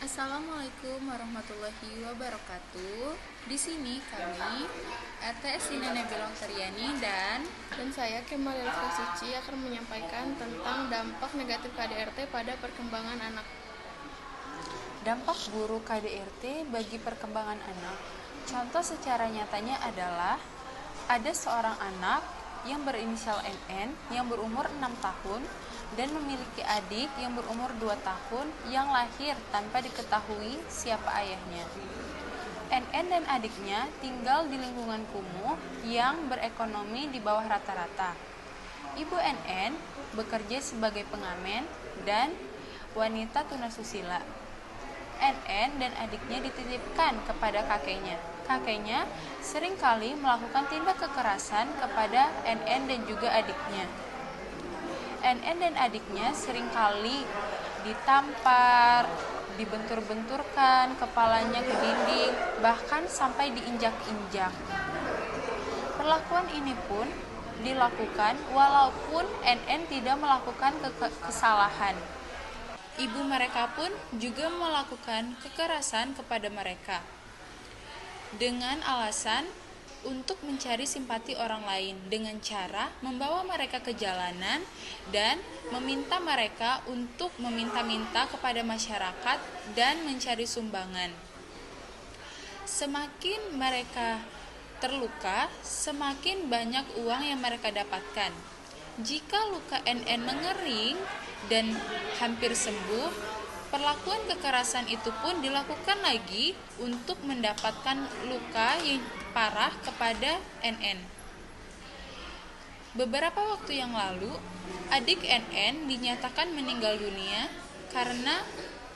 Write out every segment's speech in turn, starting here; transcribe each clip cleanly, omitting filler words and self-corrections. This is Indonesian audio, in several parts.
Assalamualaikum warahmatullahi wabarakatuh. Di sini kami RTS Inene Bilong Teryani dan saya Kemal Elfra Suci akan menyampaikan tentang dampak negatif KDRT pada perkembangan anak. dampak buruk KDRT bagi perkembangan anak. Contoh secara nyatanya adalah ada seorang anak yang berinisial NN yang berumur 6 tahun dan memiliki adik yang berumur 2 tahun yang lahir tanpa diketahui siapa ayahnya. NN dan adiknya tinggal di lingkungan kumuh yang berekonomi di bawah rata-rata. Ibu NN bekerja sebagai pengamen dan wanita tunasusila. NN dan adiknya dititipkan kepada kakeknya. Kakeknya seringkali melakukan tindak kekerasan kepada NN dan juga adiknya. NN dan adiknya seringkali ditampar, dibentur-benturkan kepalanya ke dinding, bahkan sampai diinjak-injak. Perlakuan ini pun dilakukan walaupun NN tidak melakukan kesalahan. Ibu mereka pun juga melakukan kekerasan kepada mereka dengan alasan untuk mencari simpati orang lain dengan cara membawa mereka ke jalanan dan meminta mereka untuk meminta-minta kepada masyarakat dan mencari sumbangan. Semakin mereka terluka, semakin banyak uang yang mereka dapatkan. Jika luka NN mengering dan hampir sembuh, perlakuan kekerasan itu pun dilakukan lagi untuk mendapatkan luka yang parah kepada NN. Beberapa waktu yang lalu, adik NN dinyatakan meninggal dunia karena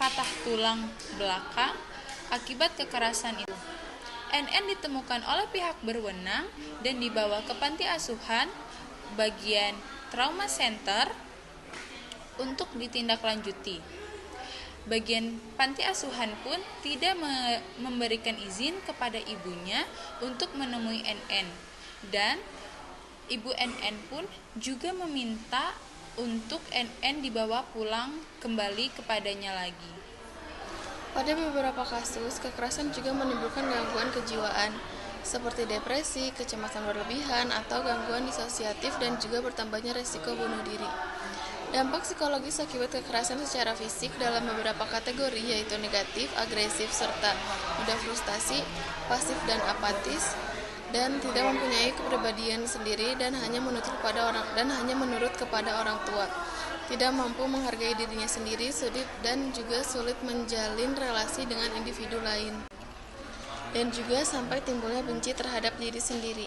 patah tulang belakang akibat kekerasan itu. NN ditemukan oleh pihak berwenang dan dibawa ke panti asuhan bagian trauma center untuk ditindaklanjuti. Bagian panti asuhan pun tidak memberikan izin kepada ibunya untuk menemui NN, dan ibu NN pun juga meminta untuk NN dibawa pulang kembali kepadanya lagi. Pada beberapa kasus, kekerasan juga menimbulkan gangguan kejiwaan seperti depresi, kecemasan berlebihan, atau gangguan disosiatif dan juga bertambahnya resiko bunuh diri. Dampak psikologis akibat kekerasan secara fisik dalam beberapa kategori yaitu negatif, agresif, serta mudah frustasi, pasif dan apatis, dan tidak mempunyai kepribadian sendiri dan hanya menurut kepada orang tua. Tidak mampu menghargai dirinya sendiri, sulit dan juga sulit menjalin relasi dengan individu lain. Dan juga sampai timbulnya benci terhadap diri sendiri.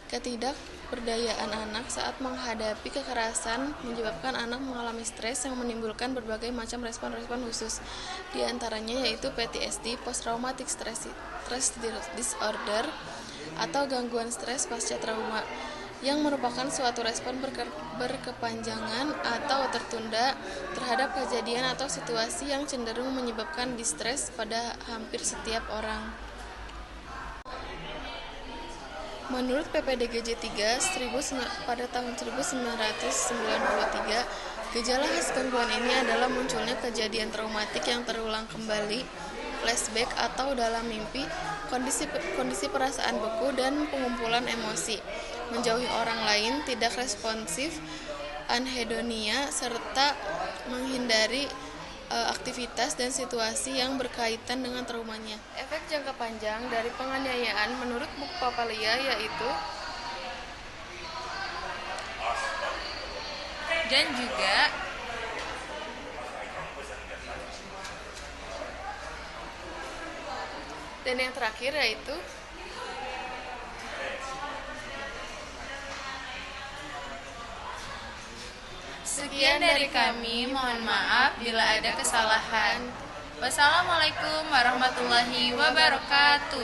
Ketidakberdayaan anak saat menghadapi kekerasan menyebabkan anak mengalami stres yang menimbulkan berbagai macam respon-respon khusus. Di antaranya yaitu PTSD, Post Traumatic Stress Disorder, atau gangguan stres pasca trauma, yang merupakan suatu respon berkepanjangan atau tertunda terhadap kejadian atau situasi yang cenderung menyebabkan distres pada hampir setiap orang. Menurut PPDGJ 3 pada tahun 1993, gejala khas gangguan ini adalah munculnya kejadian traumatik yang terulang kembali, flashback atau dalam mimpi, kondisi perasaan beku dan pengumpulan emosi, menjauhi orang lain, tidak responsif, anhedonia, serta menghindari aktivitas dan situasi yang berkaitan dengan traumanya. Efek jangka panjang dari penganiayaan menurut buku Papalia yaitu Dan juga yang terakhir yaitu sekian dari kami, mohon maaf bila ada kesalahan. Wassalamualaikum warahmatullahi wabarakatuh.